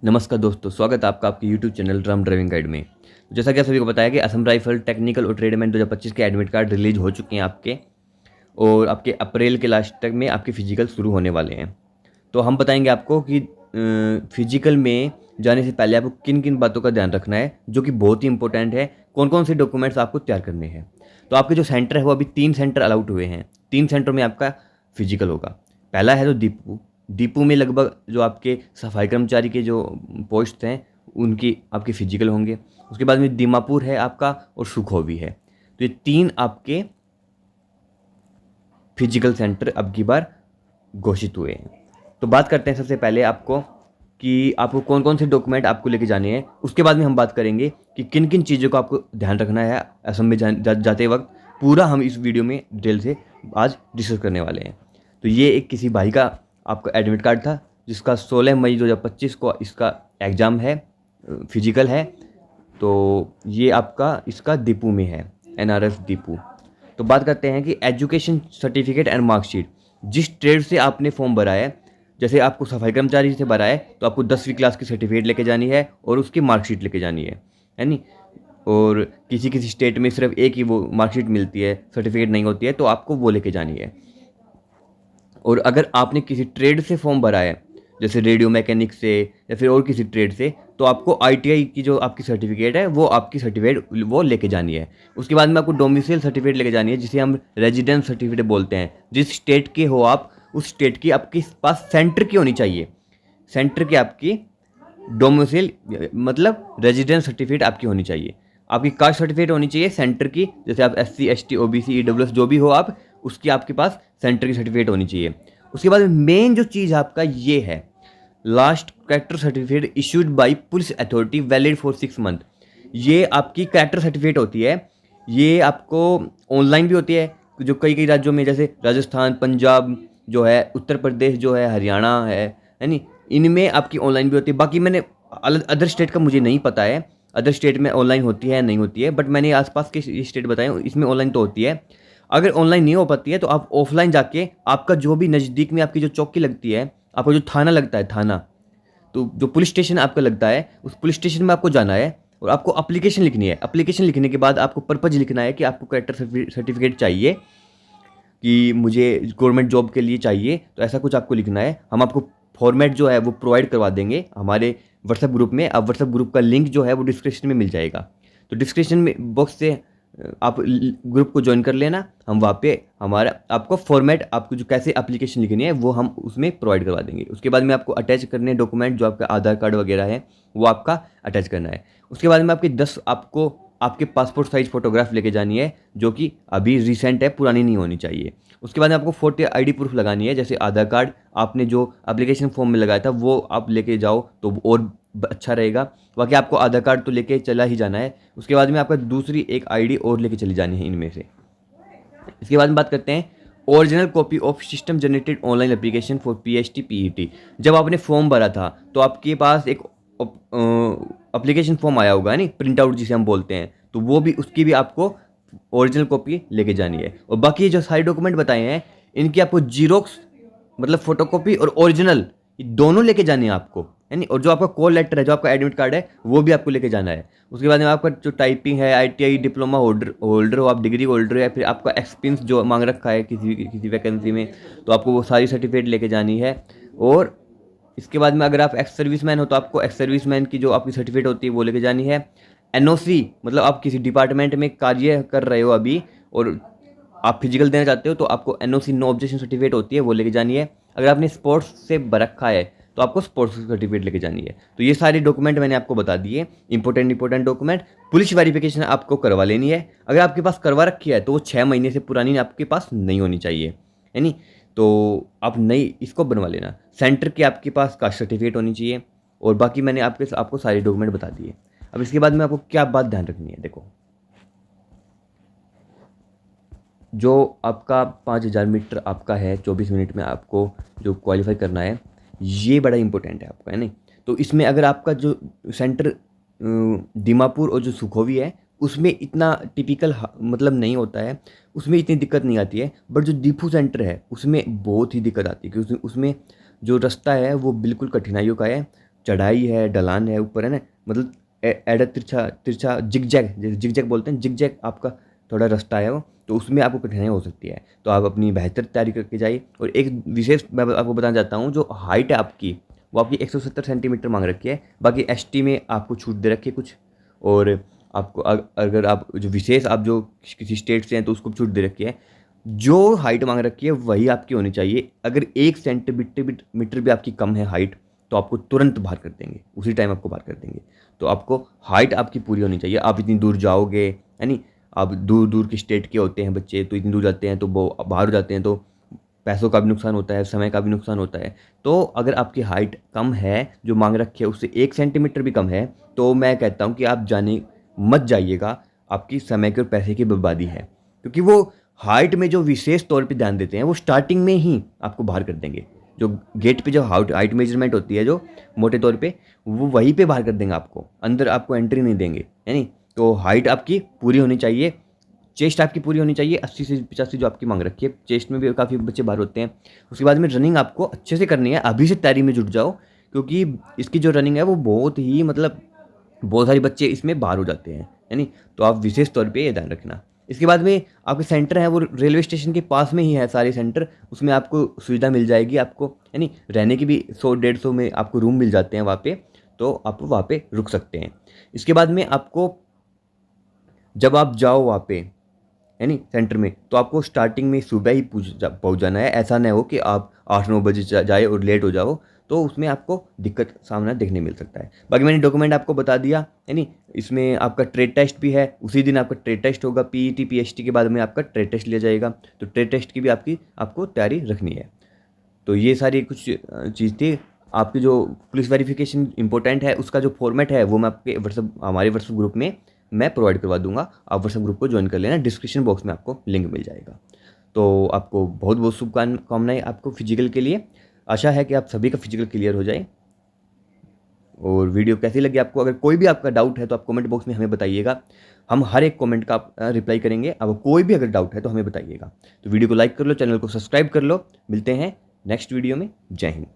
नमस्कार दोस्तों, स्वागत है आपका आपके YouTube channel Ram driving guide में। जैसा कि आप सभी को पता है कि असम राइफल टेक्निकल और ट्रेडमैन 2025 के एडमिट कार्ड रिलीज हो चुके हैं आपके, और आपके अप्रैल के लास्ट तक में आपके फिजिकल शुरू होने वाले हैं। तो हम बताएंगे आपको कि फिजिकल में जाने से पहले आपको किन किन बातों का ध्यान रखना है, जो कि बहुत ही इंपॉर्टेंट है। कौन कौन से डॉक्यूमेंट्स आपको तैयार करने हैं। तो आपके जो सेंटर है वो अभी 3 सेंटर अलाउट हुए हैं। 3 सेंटर में आपका फिजिकल होगा। पहला है तो दीपू। दीपू में लगभग जो आपके सफाई कर्मचारी के जो पोस्ट हैं उनकी आपके फिजिकल होंगे। उसके बाद में दीमापुर है आपका, और सुखोवी है। तो ये 3 आपके फिजिकल सेंटर अब की बार घोषित हुए हैं। तो बात करते हैं सबसे पहले आपको कि आपको कौन कौन से डॉक्यूमेंट आपको लेके जाने हैं। उसके बाद में हम बात करेंगे कि किन किन चीज़ों को आपको ध्यान रखना है असम में जाते वक्त। पूरा हम इस वीडियो में डिटेल से आज डिस्कस करने वाले हैं। तो ये एक किसी भाई का आपका एडमिट कार्ड था, जिसका 16 मई 2025 को इसका एग्ज़ाम है, फिजिकल है। तो ये आपका इसका दीपू में है, NRF दीपू। तो बात करते हैं कि एजुकेशन सर्टिफिकेट एंड मार्कशीट। जिस ट्रेड से आपने फॉर्म भरा है, जैसे आपको सफाई कर्मचारी से भरा है तो आपको 10वीं क्लास की सर्टिफिकेट लेके जानी है और उसकी मार्कशीट लेके जानी है नी। और किसी किसी स्टेट में सिर्फ एक ही वो मार्कशीट मिलती है, सर्टिफिकेट नहीं होती है, तो आपको वो लेके जानी है। और अगर आपने किसी ट्रेड से फॉर्म भरा है, जैसे रेडियो मैकेनिक से या फिर और किसी ट्रेड से, तो आपको ITI की जो आपकी सर्टिफिकेट है वो आपकी सर्टिफिकेट वो लेके जानी है। उसके बाद में आपको डोमिसाइल सर्टिफिकेट लेके जानी है, जिसे हम रेजिडेंस सर्टिफिकेट बोलते हैं। जिस स्टेट के हो आप, उस स्टेट की आपके पास सेंटर की होनी चाहिए। सेंटर की आपकी डोमिसाइल मतलब रेजिडेंस सर्टिफिकेट आपकी होनी चाहिए। आपकी कास्ट सर्टिफिकेट होनी चाहिए सेंटर की, जैसे आप SC ST OBC EWS जो भी हो आप, उसकी आपके पास सेंटर की सर्टिफिकेट होनी चाहिए। उसके बाद मेन जो चीज़ आपका ये है, last character certificate issued by police authority valid for 6 month. ये आपकी कैरेक्टर सर्टिफिकेट होती है। ये आपको ऑनलाइन भी होती है, जो कई कई राज्यों में, जैसे राजस्थान, पंजाब जो है, उत्तर प्रदेश जो है, हरियाणा है नी, इनमें आपकी ऑनलाइन भी होती है। बाकी मैंने अदर स्टेट का मुझे नहीं पता है, अदर स्टेट में ऑनलाइन होती है नहीं होती है, बट मैंने आसपास के स्टेट बताए इसमें ऑनलाइन तो होती है। अगर ऑनलाइन नहीं हो पाती है तो आप ऑफलाइन जाके, आपका जो भी नज़दीक में आपकी जो चौकी लगती है, आपका जो थाना लगता है, थाना, तो जो पुलिस स्टेशन आपका लगता है, उस पुलिस स्टेशन में आपको जाना है और आपको अप्लीकेशन लिखनी है। अप्लीकेशन लिखने के बाद आपको पर्पज लिखना है कि आपको कैरेक्टर सर्टिफिकेट चाहिए, कि मुझे गवर्नमेंट जॉब के लिए चाहिए, तो ऐसा कुछ आपको लिखना है। हम आपको फॉर्मेट जो है वो प्रोवाइड करवा देंगे हमारे व्हाट्सएप ग्रुप में। अब व्हाट्सएप ग्रुप का लिंक जो है वो डिस्क्रिप्शन में मिल जाएगा। तो डिस्क्रिप्शन में बॉक्स से आप ग्रुप को ज्वाइन कर लेना। हम वहाँ पे हमारा आपको फॉर्मेट, आपको जो कैसे एप्लीकेशन लिखनी है वो हम उसमें प्रोवाइड करवा देंगे। उसके बाद में आपको अटैच करने डॉक्यूमेंट, जो आपका आधार कार्ड वगैरह है वो आपका अटैच करना है। उसके बाद में आपके 10 आपको आपके पासपोर्ट साइज फोटोग्राफ लेके जानी है, जो कि अभी रिसेंट है, पुरानी नहीं होनी चाहिए। उसके बाद में आपको फोटो ID प्रूफ लगानी है, जैसे आधार कार्ड आपने जो एप्लीकेशन फॉर्म में लगाया था वो आप लेके जाओ तो और अच्छा रहेगा। बाकी आपको आधार कार्ड तो लेके चला ही जाना है। उसके बाद में आपका दूसरी एक ID और लेके चली जानी है इनमें से। इसके बाद में बात करते हैं original copy of system generated online application for PST PET। जब आपने फॉर्म भरा था तो आपके पास एक एप्लीकेशन फॉर्म आया होगा नहीं, प्रिंट आउट जिसे हम बोलते हैं, तो वो भी, उसकी भी आपको ओरिजिनल कॉपी लेके जानी है। और बाकी जो सारे डॉक्यूमेंट बताए हैं इनकी आपको जीरोक्स मतलब फोटोकॉपी और ओरिजिनल, ये दोनों लेके जाने हैं आपको, है नहीं। और जो आपका कॉल लेटर है, जो आपका एडमिट कार्ड है, वो भी आपको लेके जाना है। उसके बाद में आपका जो टाइपिंग है, ITI डिप्लोमा होल्डर हो आप, डिग्री होल्डर हो, या फिर आपका एक्सपीरियंस जो मांग रखा है किसी किसी वैकेंसी में, तो आपको वो सारी सर्टिफिकेट लेके जानी है। और इसके बाद में अगर आप एक्स सर्विसमैन हो तो आपको एक्स सर्विसमैन की जो आपकी सर्टिफिकेट होती है वो लेके जानी है। NOC मतलब आप किसी डिपार्टमेंट में कार्य कर रहे हो अभी और आप फिजिकल देना चाहते हो, तो आपको NOC नो ऑब्जेक्शन सर्टिफिकेट होती है, वो लेके जानी है। अगर आपने स्पोर्ट्स से रखा है तो आपको स्पोर्ट्स सर्टिफिकेट लेके जानी है। तो ये सारे डॉक्यूमेंट मैंने आपको बता दिए, इंपॉर्टेंट डॉक्यूमेंट। पुलिस वेरिफिकेशन आपको करवा लेनी है। अगर आपके पास करवा रखी है तो वो 6 महीने से पुरानी आपके पास नहीं होनी चाहिए, है नहीं। तो आप नई इसको बनवा लेना। सेंटर की आपके पास कास्ट सर्टिफिकेट होनी चाहिए। और बाकी मैंने आपको सारे डॉक्यूमेंट बता दिए। अब इसके बाद में आपको क्या बात ध्यान रखनी है, देखो, जो आपका 5000 मीटर आपका है, 24 मिनट में आपको जो क्वालिफाई करना है, ये बड़ा इंपॉर्टेंट है आपका, है नहीं। तो इसमें अगर आपका जो सेंटर दीमापुर और जो सुखोवी है, उसमें इतना टिपिकल मतलब नहीं होता है, उसमें इतनी दिक्कत नहीं आती है। बट जो दीपू सेंटर है उसमें बहुत ही दिक्कत आती है, क्योंकि उसमें जो रास्ता है वो बिल्कुल कठिनाइयों का है। चढ़ाई है, ढलान है, ऊपर है ना, मतलब एडा तिरछा तिरछा जिगजैग, जैसे जिगजैग बोलते हैं, जिगजैग आपका थोड़ा रास्ता है वो, तो उसमें आपको कठिनाई हो सकती है। तो आप अपनी बेहतर तैयारी करके जाइए। और एक विशेष मैं आपको बताना चाहता हूँ, जो हाइट है आपकी वो आपकी 170 सेंटीमीटर मांग रखी है। बाकी एसटी में आपको छूट दे रखी है कुछ। और आपको अगर आप जो विशेष आप जो किसी स्टेट से हैं तो उसको छूट दे रखी है। जो हाइट मांग रखी है वही आपकी होनी चाहिए। अगर 1 सेंटीमीटर भी आपकी कम है हाइट, तो आपको तुरंत बाहर कर देंगे, उसी टाइम आपको बाहर कर देंगे। तो आपको हाइट आपकी पूरी होनी चाहिए। आप इतनी दूर जाओगे, है नहीं, आप दूर दूर के स्टेट के होते हैं बच्चे, तो इतनी दूर जाते हैं तो वो बाहर हो जाते हैं, तो पैसों का भी नुकसान होता है, समय का भी नुकसान होता है। तो अगर आपकी हाइट कम है, जो मांग रखी है उससे 1 सेंटीमीटर भी कम है, तो मैं कहता हूँ कि आप जाने मत जाइएगा। आपकी समय के और पैसे की बर्बादी है। क्योंकि वो हाइट में जो विशेष तौर पे ध्यान देते हैं वो स्टार्टिंग में ही आपको बाहर कर देंगे। जो गेट पे जो हाइट मेजरमेंट होती है जो मोटे तौर पे, वो वहीं पे बाहर कर देंगे आपको, अंदर आपको एंट्री नहीं देंगे, है नहीं। तो हाइट आपकी पूरी होनी चाहिए, चेस्ट आपकी पूरी होनी चाहिए 80 से 85 जो आपकी मांग रखी है। चेस्ट में भी काफ़ी बच्चे बाहर होते हैं। उसके बाद में रनिंग आपको अच्छे से करनी है, अभी से तैयारी में जुट जाओ। क्योंकि इसकी जो रनिंग है वो बहुत ही मतलब बहुत सारे बच्चे इसमें बाहर हो जाते हैं, है नहीं। तो आप विशेष तौर पे ये ध्यान रखना। इसके बाद में आपके सेंटर है वो रेलवे स्टेशन के पास में ही है सारे सेंटर, उसमें आपको सुविधा मिल जाएगी आपको, है नहीं। रहने की भी 100-150 में आपको रूम मिल जाते हैं वहाँ पे, तो आप वहाँ पे रुक सकते हैं। इसके बाद में आपको जब आप जाओ वहाँ पे, है नहीं, सेंटर में, तो आपको स्टार्टिंग में सुबह ही पहुँच जाना है। ऐसा ना हो कि आप 8-9 बजे जाए और लेट हो जाओ, तो उसमें आपको दिक्कत सामना देखने मिल सकता है। बाकी मैंने डॉक्यूमेंट आपको बता दिया, है नहीं। इसमें आपका ट्रेड टेस्ट भी है, उसी दिन आपका ट्रेड टेस्ट होगा। पीईटी पीएचटी के बाद में आपका ट्रेड टेस्ट लिया जाएगा, तो ट्रेड टेस्ट की भी आपको तैयारी रखनी है। तो ये सारी कुछ चीज़ थी। आपकी जो पुलिस वेरिफिकेशन इंपॉर्टेंट है, उसका जो फॉर्मेट है वो मैं आपके हमारे व्हाट्सएप ग्रुप में मैं प्रोवाइड करवा दूंगा। आप व्हाट्सएप ग्रुप को ज्वाइन कर लेना, डिस्क्रिप्शन बॉक्स में आपको लिंक मिल जाएगा। तो आपको बहुत बहुत शुभकामनाएं आपको फिजिकल के लिए। आशा है कि आप सभी का फिजिकल क्लियर हो जाए। और वीडियो कैसी लगी आपको, अगर कोई भी आपका डाउट है तो आप कमेंट बॉक्स में हमें बताइएगा। हम हर एक कमेंट का रिप्लाई करेंगे। अब कोई भी अगर डाउट है तो हमें बताइएगा। तो वीडियो को लाइक कर लो, चैनल को सब्सक्राइब कर लो। मिलते हैं नेक्स्ट वीडियो में। जय हिंद।